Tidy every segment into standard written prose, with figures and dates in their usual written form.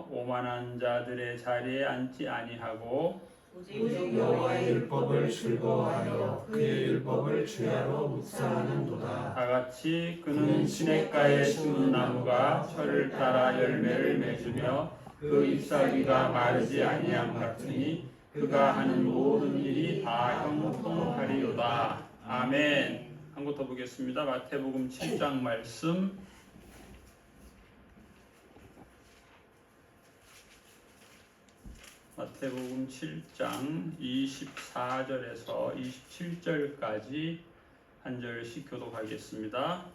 하여 오만한 자들의 자리에 앉지 아니하고 오직 여호와의 율법을 즐거워하여 그의 율법을 주야로 묵상하는도다. 다같이 그는 시냇가에 심은 나무가 철을 따라 열매를 맺으며 그 잎사귀가 마르지 아니함 같으니 그가 하는 모든 일이 다 형통하리로다. 아멘. 한 곳 더 보겠습니다. 마태복음 7장 말씀. 마태복음 7장 24절에서 27절까지 한 절씩 교독하겠습니다.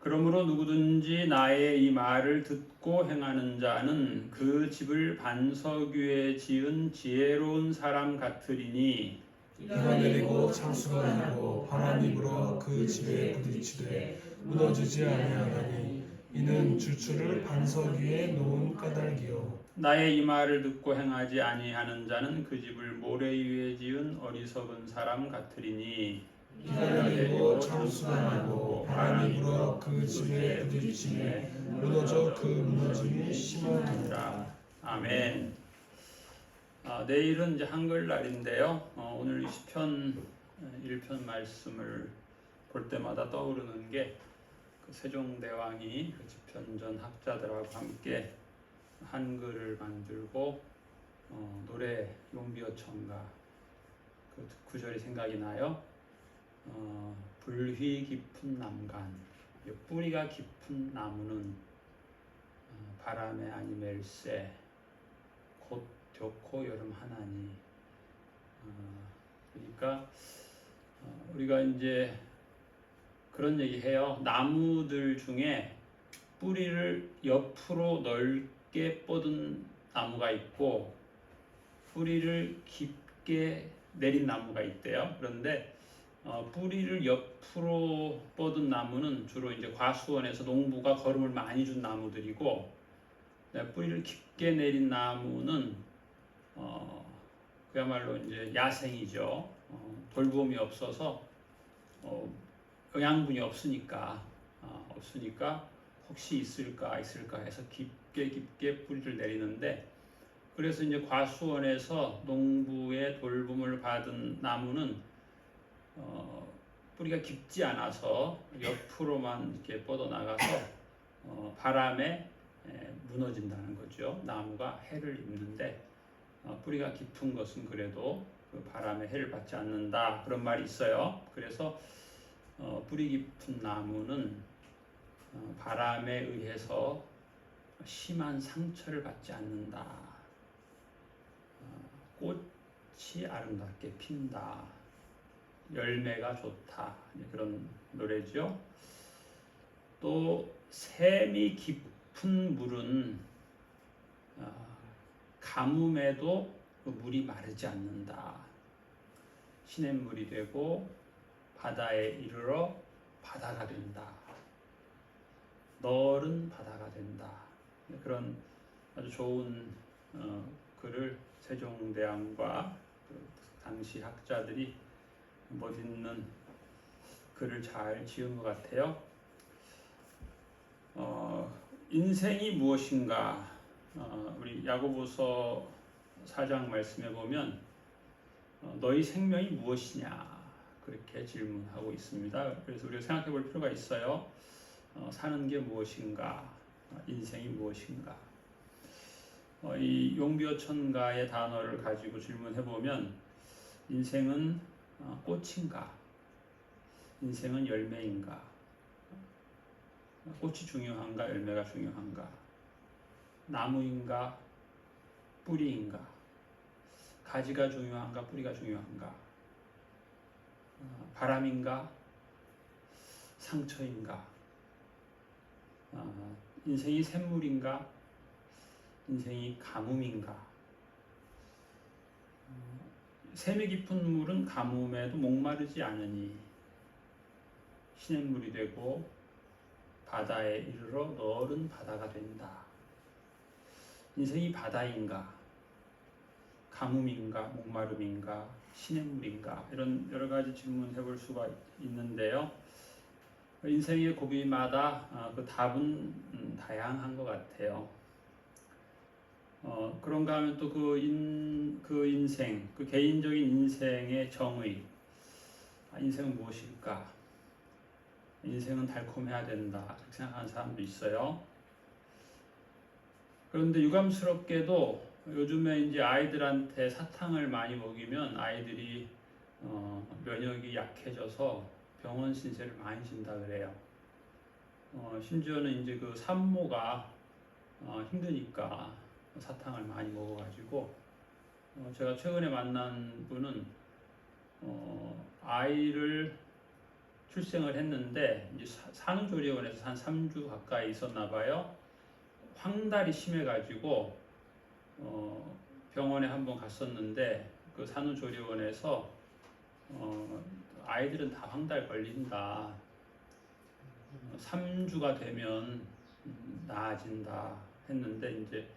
그러므로 누구든지 나의 이 말을 듣고 행하는 자는 그 집을 반석 위에 지은 지혜로운 사람 같으리니 비가 내리고 창수가 나고 바람이 불어 그 집에 부딪히되 무너지지 아니하나니 이는 주추를 반석 위에 놓은 까닭이요. 나의 이 말을 듣고 행하지 아니하는 자는 그 집을 모래 위에 지은 어리석은 사람 같으리니 비가 내리고 창수가 나고 바람이 불어 그 집에 부딪히매 무너져 그 무너짐이 심하니라. 아멘. 내일은 이제 한글날인데요. 오늘 시편 1편 말씀을 볼 때마다 떠오르는 게 그 세종대왕이 그 집현전 학자들하고 함께 한글을 만들고 노래 용비어천가 그 구절이 생각이 나요. 불휘 깊은 남간, 뿌리가 깊은 나무는 바람에 아니 멜세 곧 벽호 여름 하나니. 그러니까 우리가 이제 그런 얘기 해요. 나무들 중에 뿌리를 옆으로 넓게 뻗은 나무가 있고 뿌리를 깊게 내린 나무가 있대요. 그런데 뿌리를 옆으로 뻗은 나무는 주로 이제 과수원에서 농부가 거름을 많이 준 나무들이고, 뿌리를 깊게 내린 나무는 그야말로 이제 야생이죠. 돌봄이 없어서 영양분이 없으니까 혹시 있을까 해서 깊게 뿌리를 내리는데, 그래서 이제 과수원에서 농부의 돌봄을 받은 나무는 뿌리가 깊지 않아서 옆으로만 이렇게 뻗어 나가서 바람에 무너진다는 거죠. 나무가 해를 입는데 뿌리가 깊은 것은 그래도 그 바람에 해를 받지 않는다, 그런 말이 있어요. 그래서 뿌리 깊은 나무는 바람에 의해서 심한 상처를 받지 않는다. 꽃이 아름답게 핀다. 열매가 좋다. 그런 노래죠. 또 샘이 깊은 물은 가뭄에도 그 물이 마르지 않는다. 시냇물이 되고 바다에 이르러 바다가 된다. 너른 바다가 된다. 그런 아주 좋은 글을 세종대왕과 그 당시 학자들이 멋있는 글을 잘 지은 것 같아요. 인생이 무엇인가? 우리 야고보서 4장 말씀에 보면 너희 생명이 무엇이냐? 그렇게 질문하고 있습니다. 그래서 우리가 생각해 볼 필요가 있어요. 사는 게 무엇인가? 인생이 무엇인가? 이 용비어천가의 단어를 가지고 질문해 보면, 인생은 꽃인가? 인생은 열매인가? 꽃이 중요한가? 열매가 중요한가? 나무인가? 뿌리인가? 가지가 중요한가? 뿌리가 중요한가? 바람인가? 상처인가? 인생이 샘물인가? 인생이 가뭄인가? 샘이 깊은 물은 가뭄에도 목마르지 않으니 시냇물이 되고 바다에 이르러 너른 바다가 된다. 인생이 바다인가? 가뭄인가? 목마름인가? 시냇물인가? 이런 여러 가지 질문해 볼 수가 있는데요. 인생의 고비마다 그 답은 다양한 것 같아요. 그런가 하면 또 그 인생, 그 개인적인 인생의 정의, 인생은 무엇일까? 인생은 달콤해야 된다, 그렇게 생각하는 사람도 있어요. 그런데 유감스럽게도 요즘에 이제 아이들한테 사탕을 많이 먹이면 아이들이 면역이 약해져서 병원 신세를 많이 진다 그래요. 심지어는 이제 그 산모가 힘드니까 사탕을 많이 먹어가지고 제가 최근에 만난 분은 아이를 출생을 했는데 이제 산후조리원에서 한 3주 가까이 있었나 봐요. 황달이 심해가지고 병원에 한번 갔었는데 그 산후조리원에서 아이들은 다 황달 걸린다. 3주가 되면 나아진다 했는데 이제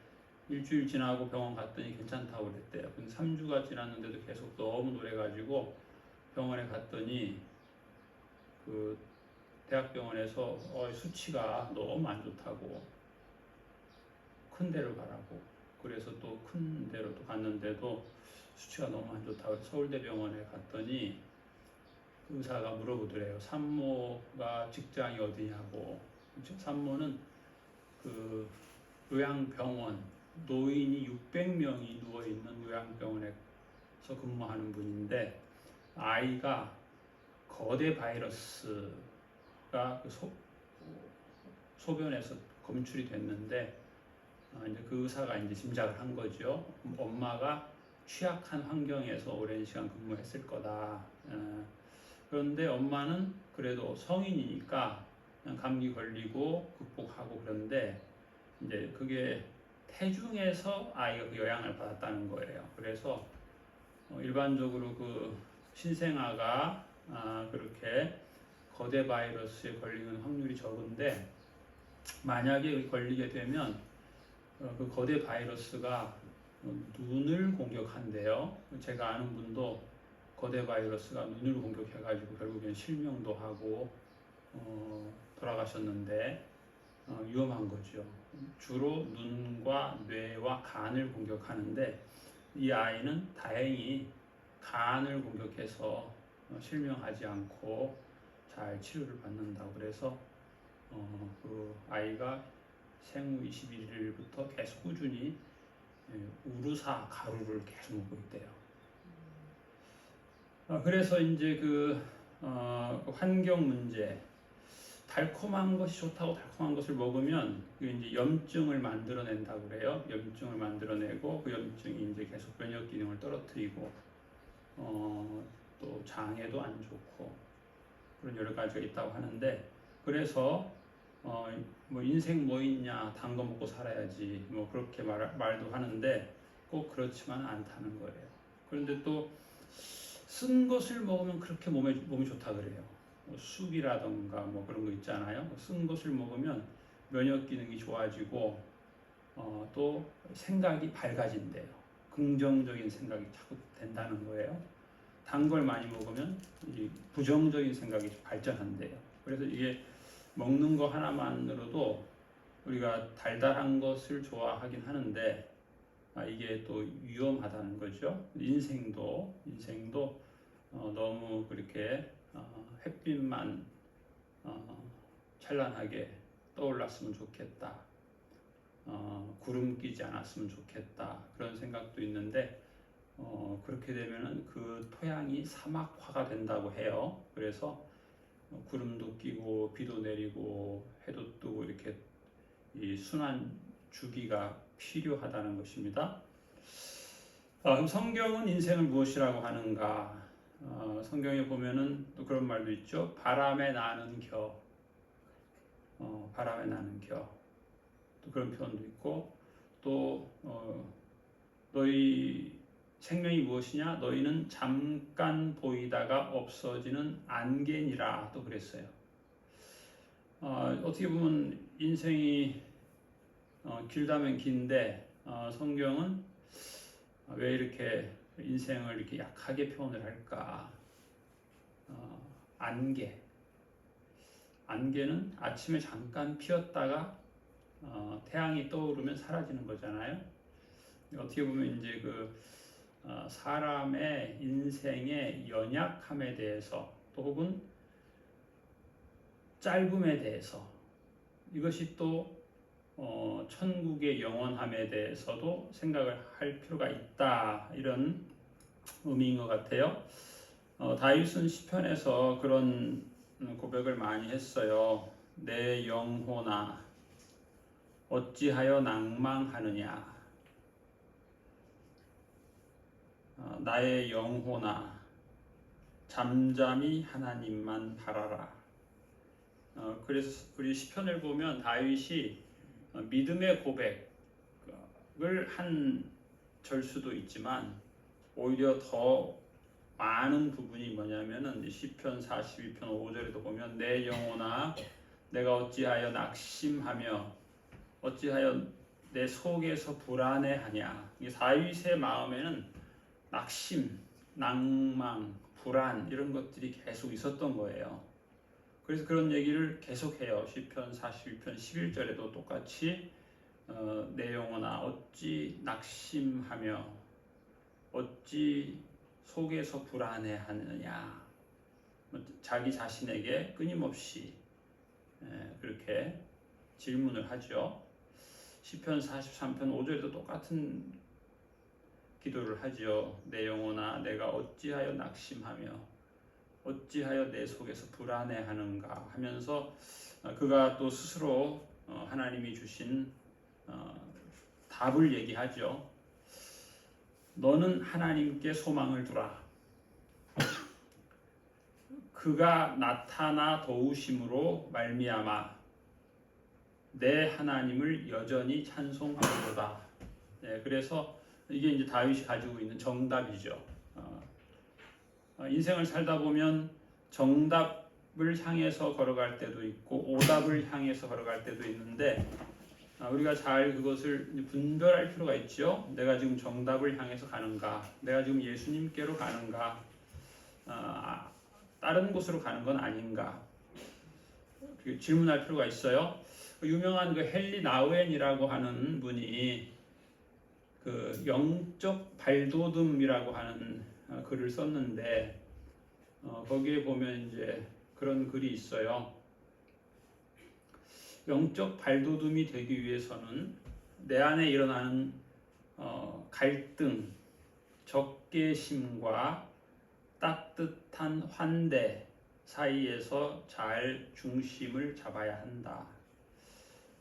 일주일 지나고 병원 갔더니 괜찮다고 그랬대요. 근데 3주가 지났는데도 계속 너무 노래가지고 병원에 갔더니 그 대학병원에서 수치가 너무 안 좋다고 큰 데로 가라고 그래서 또 큰 데로 또 갔는데도 수치가 너무 안 좋다고 서울대병원에 갔더니 그 의사가 물어보더래요. 산모가 직장이 어디냐고. 산모는 그 요양병원 노인이 600명이 누워있는 요양병원에서 근무하는 분인데 아이가 거대 바이러스가 그 소변에서 검출이 됐는데 이제 그 의사가 이제 짐작을 한 거죠. 엄마가 취약한 환경에서 오랜 시간 근무했을 거다. 그런데 엄마는 그래도 성인이니까 그냥 감기 걸리고 극복하고 그런데 이제 그게 태중에서 아이가 그 영향을 받았다는 거예요. 그래서 일반적으로 그 신생아가 그렇게 거대 바이러스에 걸리는 확률이 적은데 만약에 걸리게 되면 그 거대 바이러스가 눈을 공격한대요. 제가 아는 분도 거대 바이러스가 눈을 공격해가지고 결국엔 실명도 하고 돌아가셨는데 위험한 거죠. 주로 눈과 뇌와 간을 공격하는데 이 아이는 다행히 간을 공격해서 실명하지 않고 잘 치료를 받는다고 그래서 그 아이가 생후 21일부터 계속 꾸준히 우루사 가루를 계속 먹고 있대요. 그래서 이제 그 환경 문제, 달콤한 것이 좋다고 달콤한 것을 먹으면 그게 이제 염증을 만들어낸다고 그래요. 염증을 만들어내고 그 염증이 이제 계속 면역 기능을 떨어뜨리고 또 장에도 안 좋고 그런 여러 가지가 있다고 하는데 그래서 뭐 인생 뭐 있냐 단 거 먹고 살아야지 뭐 그렇게 말도 하는데 꼭 그렇지만 않다는 거예요. 그런데 또 쓴 것을 먹으면 그렇게 몸이 좋다 그래요. 뭐 쑥이라던가 뭐 그런 거 있잖아요. 쓴 것을 먹으면 면역 기능이 좋아지고 또 생각이 밝아진대요. 긍정적인 생각이 자꾸 된다는 거예요. 단 걸 많이 먹으면 이 부정적인 생각이 발전한대요. 그래서 이게 먹는 거 하나만으로도 우리가 달달한 것을 좋아하긴 하는데 이게 또 위험하다는 거죠. 인생도 너무 그렇게 햇빛만 찬란하게 떠올랐으면 좋겠다. 구름 끼지 않았으면 좋겠다. 그런 생각도 있는데 그렇게 되면은 그 토양이 사막화가 된다고 해요. 그래서 구름도 끼고 비도 내리고 해도 뜨고 이렇게 이 순환 주기가 필요하다는 것입니다. 그럼 성경은 인생을 무엇이라고 하는가? 성경에 보면은 또 그런 말도 있죠. 바람에 나는 겨. 바람에 나는 겨. 또 그런 표현도 있고 또 너희 생명이 무엇이냐? 너희는 잠깐 보이다가 없어지는 안개니라 또 그랬어요. 어떻게 보면 인생이 길다면 긴데 성경은 왜 이렇게 인생을 이렇게 약하게 표현을 할까? 안개. 안개는 아침에 잠깐 피었다가 태양이 떠오르면 사라지는 거잖아요. 어떻게 보면 이제 사람의 인생의 연약함에 대해서 또 혹은 짧음에 대해서 이것이 또 천국의 영원함에 대해서도 생각을 할 필요가 있다, 이런 의미인 것 같아요. 다윗은 시편에서 그런 고백을 많이 했어요. 내 영혼아 어찌하여 낭망하느냐, 나의 영혼아 잠잠히 하나님만 바라라. 그래서 우리 시편을 보면 다윗이 믿음의 고백을 한 절수도 있지만 오히려 더 많은 부분이 뭐냐면은 시편 42편 5절에도 보면 내 영혼아 내가 어찌하여 낙심하며 어찌하여 내 속에서 불안해하냐. 이 다윗의 마음에는 낙심, 낭망, 불안 이런 것들이 계속 있었던 거예요. 그래서 그런 얘기를 계속해요. 시편 42편 11절에도 똑같이 내 영혼아 어찌 낙심하며 어찌 속에서 불안해하느냐. 자기 자신에게 끊임없이 그렇게 질문을 하죠. 시편 43편 5절에도 똑같은 기도를 하죠. 내 영혼아 내가 어찌하여 낙심하며 어찌하여 내 속에서 불안해하는가 하면서 그가 또 스스로 하나님이 주신 답을 얘기하죠. 너는 하나님께 소망을 두라. 그가 나타나 도우심으로 말미암아 내 하나님을 여전히 찬송하리로다. 그래서 이게 이제 다윗이 가지고 있는 정답이죠. 인생을 살다 보면 정답을 향해서 걸어갈 때도 있고 오답을 향해서 걸어갈 때도 있는데 우리가 잘 그것을 분별할 필요가 있죠. 내가 지금 정답을 향해서 가는가, 내가 지금 예수님께로 가는가, 다른 곳으로 가는 건 아닌가, 질문할 필요가 있어요. 유명한 헨리 나우엔이라고 하는 분이 영적 발돋움이라고 하는 글을 썼는데 거기에 보면 이제 그런 글이 있어요. 영적 발돋움이 되기 위해서는 내 안에 일어나는 갈등, 적개심과 따뜻한 환대 사이에서 잘 중심을 잡아야 한다.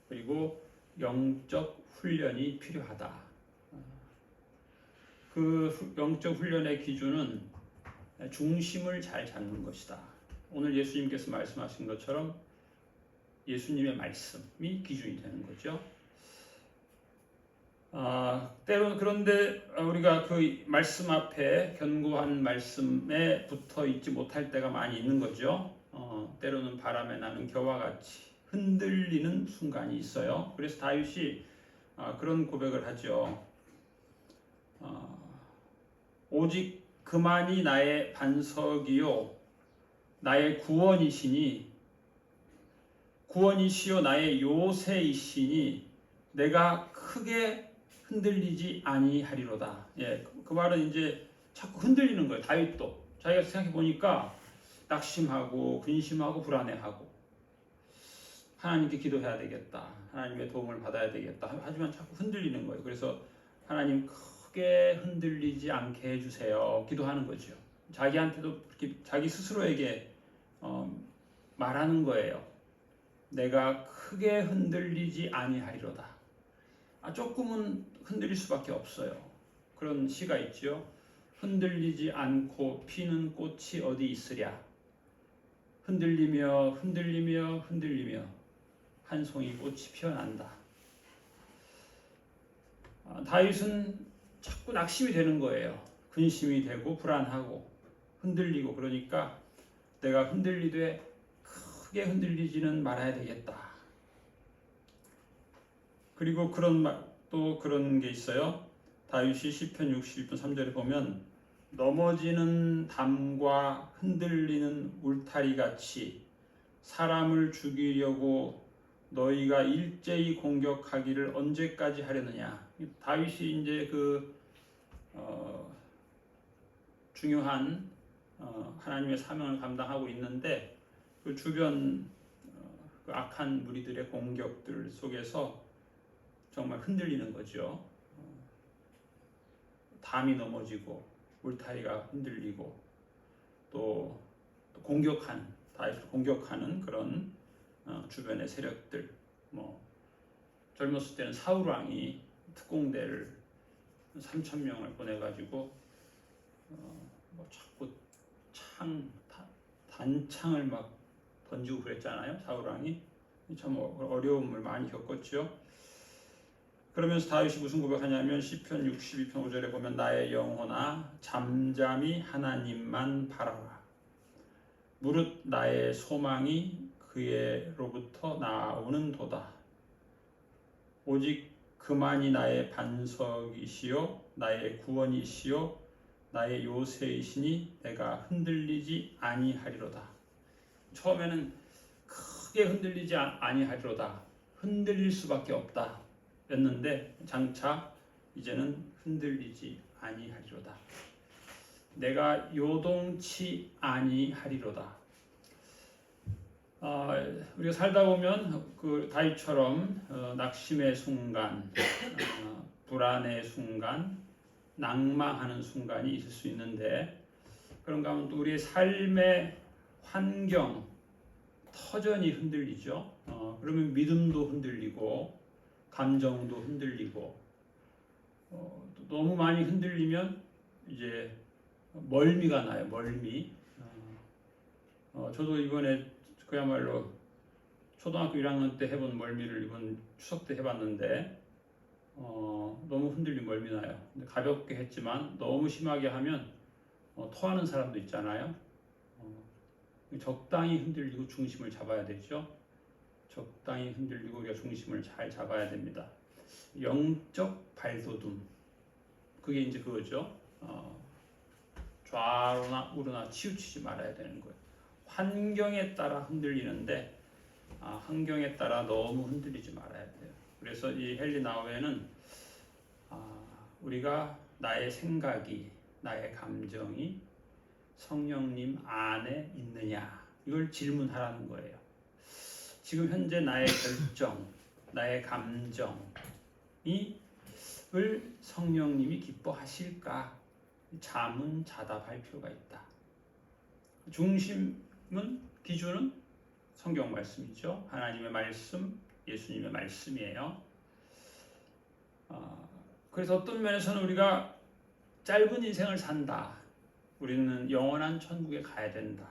그리고 영적 훈련이 필요하다. 그 영적 훈련의 기준은 중심을 잘 잡는 것이다. 오늘 예수님께서 말씀하신 것처럼 예수님의 말씀이 기준이 되는 거죠. 때로는 그런데 우리가 그 말씀 앞에 견고한 말씀에 붙어 있지 못할 때가 많이 있는 거죠. 때로는 바람에 나는 겨와 같이 흔들리는 순간이 있어요. 그래서 다윗이 그런 고백을 하죠. 오직 그만이 나의 반석이요 나의 구원이시요 나의 요새이시니 내가 크게 흔들리지 아니하리로다. 그 말은 이제 자꾸 흔들리는 거예요. 다윗도 자기가 생각해 보니까 낙심하고 근심하고 불안해하고 하나님께 기도해야 되겠다, 하나님의 도움을 받아야 되겠다 하지만 자꾸 흔들리는 거예요. 그래서 하나님 크게 흔들리지 않게 해주세요 기도하는 거죠. 자기한테도 그렇게 자기 스스로에게 말하는 거예요. 내가 크게 흔들리지 아니하리로다. 조금은 흔들릴 수밖에 없어요. 그런 시가 있죠. 흔들리지 않고 피는 꽃이 어디 있으랴. 흔들리며 흔들리며 흔들리며 한 송이 꽃이 피어난다. 다윗은 자꾸 낙심이 되는 거예요. 근심이 되고 불안하고 흔들리고. 그러니까 내가 흔들리되 크게 흔들리지는 말아야 되겠다. 그리고 또 그런 게 있어요. 다윗이 시편 61편 3절에 보면 넘어지는 담과 흔들리는 울타리 같이 사람을 죽이려고 너희가 일제히 공격하기를 언제까지 하려느냐. 다윗이 이제 중요한 하나님의 사명을 감당하고 있는데 그 주변 그 악한 무리들의 공격들 속에서 정말 흔들리는 거죠. 담이 넘어지고 울타리가 흔들리고 또 다윗을 공격하는 그런 주변의 세력들. 젊었을 때는 사울 왕이 특공대를 3,000명을 보내가지고 자꾸 단창을 막 던지고 그랬잖아요. 사울 왕이 참 어려움을 많이 겪었죠. 그러면서 다윗이 무슨 고백하냐면 시편 62편 5절에 보면 나의 영혼아 잠잠히 하나님만 바라라. 무릇 나의 소망이 그에로부터 나오는도다. 오직 그만이 나의 반석이시요 나의 구원이시요 나의 요새이시니 내가 흔들리지 아니하리로다. 처음에는 크게 흔들리지 아니하리로다. 흔들릴 수밖에 없다 였는데 장차 이제는 흔들리지 아니하리로다. 내가 요동치 아니하리로다. 우리가 살다 보면 그 다윗처럼 낙심의 순간, 불안의 순간, 낭망하는 순간이 있을 수 있는데 그런 가운데 우리의 삶의 환경 터전이 흔들리죠. 그러면 믿음도 흔들리고 감정도 흔들리고 너무 많이 흔들리면 이제 멀미가 나요. 멀미. 저도 이번에 그야말로 초등학교 1학년 때 해본 멀미를 이번 추석 때 해봤는데 너무 흔들린 멀미 나요. 근데 가볍게 했지만 너무 심하게 하면 토하는 사람도 있잖아요. 적당히 흔들리고 중심을 잡아야 되죠. 적당히 흔들리고 우리가 중심을 잘 잡아야 됩니다. 영적 발돋움. 그게 이제 그거죠. 좌로나 우로나 치우치지 말아야 되는 거예요. 환경에 따라 흔들리는데 환경에 따라 너무 흔들리지 말아야 돼요. 그래서 이 헨리 나우에는 우리가 나의 생각이 나의 감정이 성령님 안에 있느냐 이걸 질문하라는 거예요. 지금 현재 나의 결정, 나의 감정이 을 성령님이 기뻐하실까? 자문자답할 필요가 있다. 중심은 기준은 성경 말씀이죠. 하나님의 말씀, 예수님의 말씀이에요. 그래서 어떤 면에서는 우리가 짧은 인생을 산다. 우리는 영원한 천국에 가야 된다.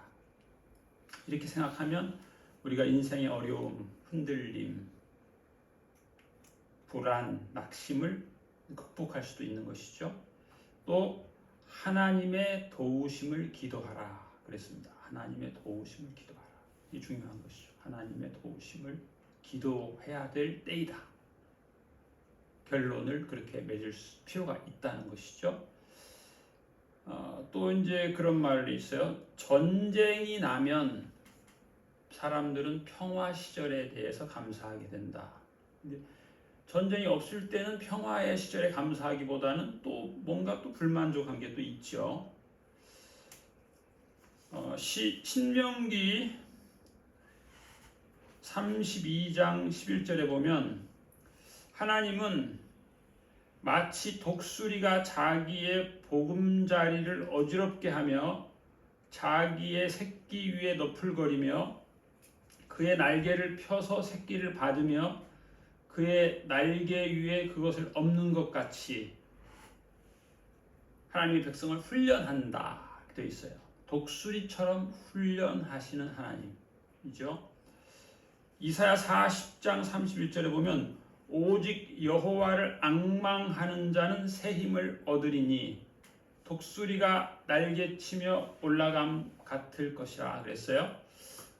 이렇게 생각하면 우리가 인생의 어려움, 흔들림, 불안, 낙심을 극복할 수도 있는 것이죠. 또 하나님의 도우심을 기도하라 그랬습니다. 하나님의 도우심을 기도하라. 이 중요한 것이죠. 하나님의 도우심을 기도해야 될 때이다. 결론을 그렇게 맺을 필요가 있다는 것이죠. 또 이제 그런 말이 있어요. 전쟁이 나면 사람들은 평화 시절에 대해서 감사하게 된다. 근데 전쟁이 없을 때는 평화의 시절에 감사하기보다는 또 뭔가 또 불만족한 게 또 있죠. 신명기 32장 11절에 보면 하나님은 마치 독수리가 자기의 보금자리를 어지럽게 하며 자기의 새끼 위에 너풀거리며 그의 날개를 펴서 새끼를 받으며 그의 날개 위에 그것을 엎는 것 같이 하나님의 백성을 훈련한다 되어 있어요. 독수리처럼 훈련하시는 하나님이죠. 이사야 40장 31절에 보면 오직 여호와를 앙망하는 자는 새 힘을 얻으리니 독수리가 날개치며 올라감 같을 것이라 그랬어요.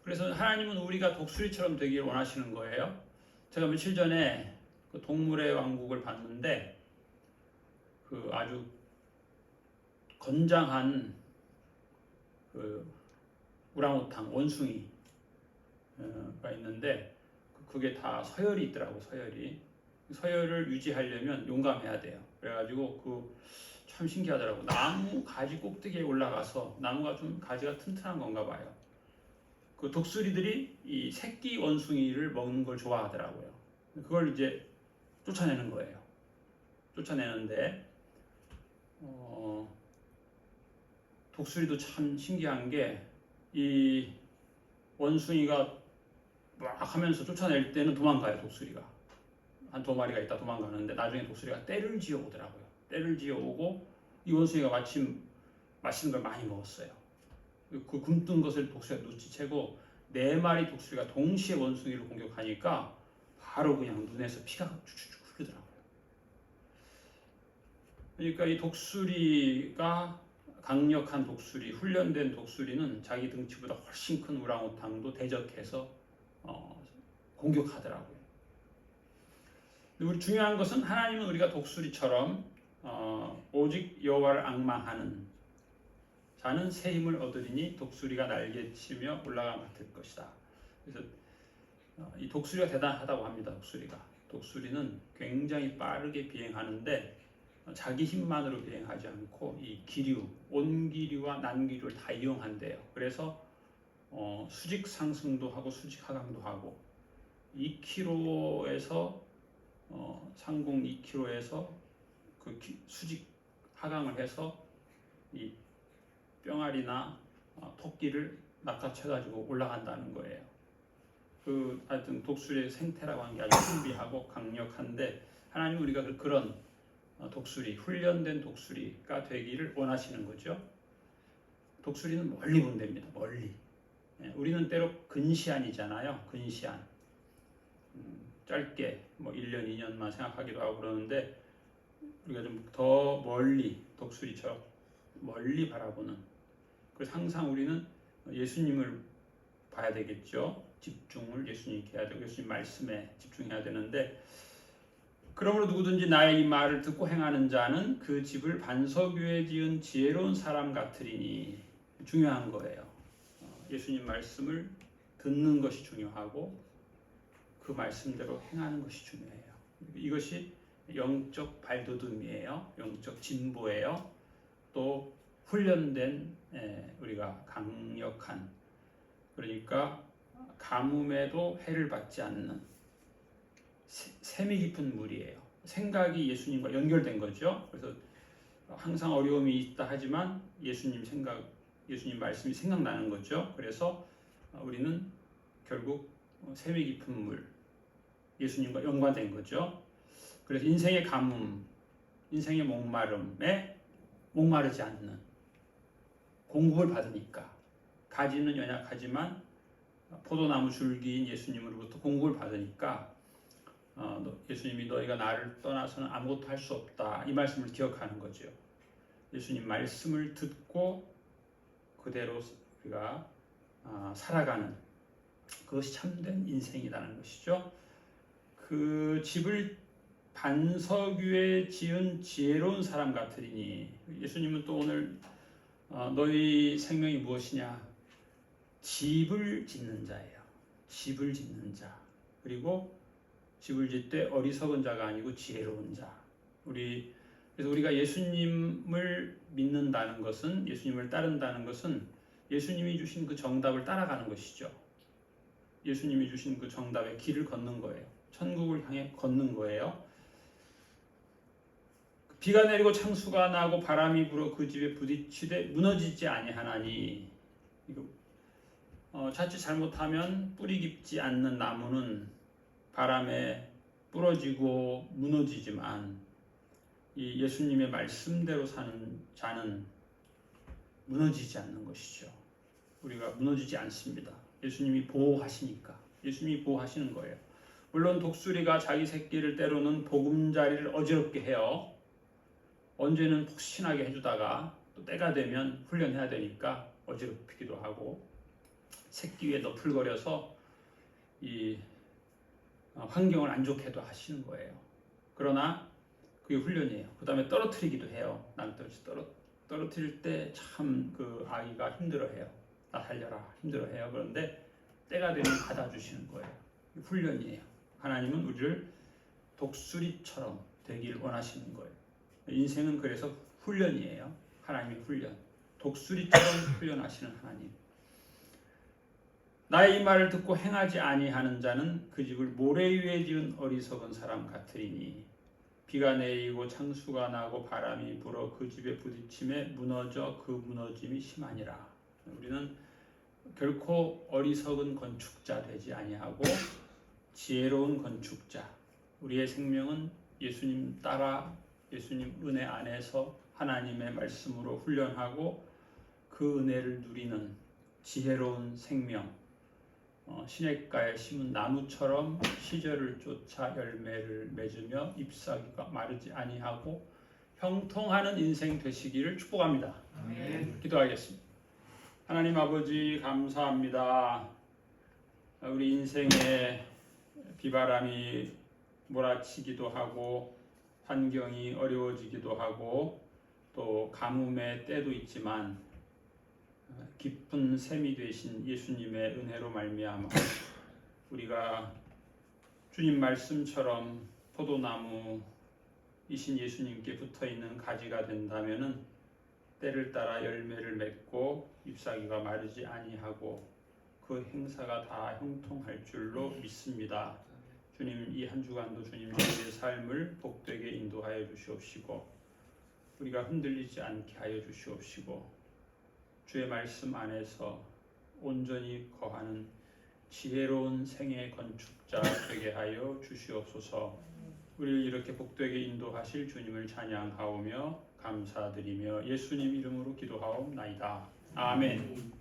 그래서 하나님은 우리가 독수리처럼 되기를 원하시는 거예요. 제가 며칠 전에 그 동물의 왕국을 봤는데 그 아주 건장한 그 우랑우탕 원숭이 가 있는데 그게 다 서열이 있더라고. 서열을 유지하려면 용감해야 돼요. 그래가지고 참 신기하더라고. 나무 가지 꼭대기에 올라가서 나무가 좀 가지가 튼튼한 건가 봐요. 그 독수리들이 이 새끼 원숭이를 먹는 걸 좋아하더라고요. 그걸 이제 쫓아내는 거예요. 쫓아내는데 독수리도 참 신기한 게 이 원숭이가 막 하면서 쫓아낼 때는 도망가요. 독수리가 한 2마리가 있다 도망가는데 나중에 독수리가 떼를 지어 오더라고요. 떼를 지어 오고 이 원숭이가 마침 맛있는 걸 많이 먹었어요. 그 굶뜬 것을 독수리가 눈치채고 4마리 독수리가 동시에 원숭이를 공격하니까 바로 그냥 눈에서 피가 쭉쭉 흐르더라고요. 그러니까 이 독수리가 강력한 독수리, 훈련된 독수리는 자기 등치보다 훨씬 큰 우랑우탕도 대적해서 공격하더라고요. 우리 중요한 것은 하나님은 우리가 독수리처럼 오직 여호와를 앙망하는 자는 새 힘을 얻으리니 독수리가 날개치며 올라가 맡을 것이다. 그래서 이 독수리가 대단하다고 합니다. 독수리는 굉장히 빠르게 비행하는데 자기 힘만으로 비행하지 않고 이 기류, 온기류와 난기류를 다 이용한대요. 그래서 수직 상승도 하고 수직 하강도 하고 2km에서 상공 2km에서 그 수직 하강을 해서 이 뿅아리나 토끼를 낚아채가지고 올라간다는 거예요. 하여튼 독수리의 생태라고 하는 게 아주 신비하고 강력한데 하나님 우리가 그런 독수리, 훈련된 독수리가 되기를 원하시는 거죠. 독수리는 멀리 본답니다. 멀리. 우리는 때로 근시안이잖아요. 근시안. 짧게 1년, 2년만 생각하기도 하고 그러는데 우리가 좀 더 멀리 독수리처럼 멀리 바라보는. 그래서 항상 우리는 예수님을 봐야 되겠죠. 집중을 예수님께 해야 되고 예수님 말씀에 집중해야 되는데 그러므로 누구든지 나의 이 말을 듣고 행하는 자는 그 집을 반석 위에 지은 지혜로운 사람 같으리니. 중요한 거예요. 예수님 말씀을 듣는 것이 중요하고 그 말씀대로 행하는 것이 중요해요. 이것이 영적 발돋움이에요. 영적 진보예요. 또 훈련된 우리가 강력한, 그러니까 가뭄에도 해를 받지 않는 샘이 깊은 물이에요. 생각이 예수님과 연결된 거죠. 그래서 항상 어려움이 있다 하지만 예수님 말씀이 생각나는 거죠. 그래서 우리는 결국 샘이 깊은 물, 예수님과 연관된 거죠. 그래서 인생의 가뭄, 인생의 목마름에 목마르지 않는, 공급을 받으니까. 가지는 연약하지만 포도나무 줄기인 예수님으로부터 공급을 받으니까 예수님이 너희가 나를 떠나서는 아무것도 할 수 없다, 이 말씀을 기억하는 거죠. 예수님 말씀을 듣고 그대로 우리가 살아가는 그것이 참된 인생이라는 것이죠. 그 집을 반석 위에 지은 지혜로운 사람 같으리니. 예수님은 또 오늘 너희 생명이 무엇이냐? 집을 짓는 자예요. 집을 짓는 자. 그리고 집을 짓되 어리석은 자가 아니고 지혜로운 자. 그래서 우리가 예수님을 믿는다는 것은, 예수님을 따른다는 것은 예수님이 주신 그 정답을 따라가는 것이죠. 예수님이 주신 그 정답의 길을 걷는 거예요. 천국을 향해 걷는 거예요. 비가 내리고 창수가 나고 바람이 불어 그 집에 부딪히되 무너지지 아니하나니. 자칫 잘못하면 뿌리 깊지 않는 나무는 바람에 부러지고 무너지지만 이 예수님의 말씀대로 사는 자는 무너지지 않는 것이죠. 우리가 무너지지 않습니다. 예수님이 보호하시니까. 예수님이 보호하시는 거예요. 물론 독수리가 자기 새끼를 때로는 보금자리를 어지럽게 해요. 언제는 푹신하게 해주다가 또 때가 되면 훈련해야 되니까 어지럽히기도 하고 새끼 위에 너풀거려서 이 환경을 안 좋게도 하시는 거예요. 그러나 그게 훈련이에요. 그 다음에 떨어뜨리기도 해요. 떨어뜨릴 때 참 그 아이가 힘들어해요. 나 살려라 힘들어해요. 그런데 때가 되면 받아주시는 거예요. 훈련이에요. 하나님은 우리를 독수리처럼 되기를 원하시는 거예요. 인생은 그래서 훈련이에요. 하나님의 훈련. 독수리처럼 훈련하시는 하나님. 나의 이 말을 듣고 행하지 아니하는 자는 그 집을 모래 위에 지은 어리석은 사람 같으리니 비가 내리고 창수가 나고 바람이 불어 그 집에 부딪힘에 무너져 그 무너짐이 심하니라. 우리는 결코 어리석은 건축자 되지 아니하고 지혜로운 건축자. 우리의 생명은 예수님 따라 예수님 은혜 안에서 하나님의 말씀으로 훈련하고 그 은혜를 누리는 지혜로운 생명. 시냇가에 심은 나무처럼 시절을 쫓아 열매를 맺으며 잎사귀가 마르지 아니하고 형통하는 인생 되시기를 축복합니다. 아멘. 기도하겠습니다. 하나님 아버지 감사합니다. 우리 인생에 비바람이 몰아치기도 하고 환경이 어려워지기도 하고 또 가뭄의 때도 있지만 깊은 샘이 되신 예수님의 은혜로 말미암아 우리가 주님 말씀처럼 포도나무이신 예수님께 붙어있는 가지가 된다면은 때를 따라 열매를 맺고 잎사귀가 마르지 아니하고 그 행사가 다 형통할 줄로 믿습니다. 주님 이 한 주간도 주님 우리의 삶을 복되게 인도하여 주시옵시고 우리가 흔들리지 않게 하여 주시옵시고 주의 말씀 안에서 온전히 거하는 지혜로운 생애 건축자 되게 하여 주시옵소서. 우리를 이렇게 복되게 인도하실 주님을 찬양하오며 감사드리며 예수님 이름으로 기도하옵나이다. 아멘.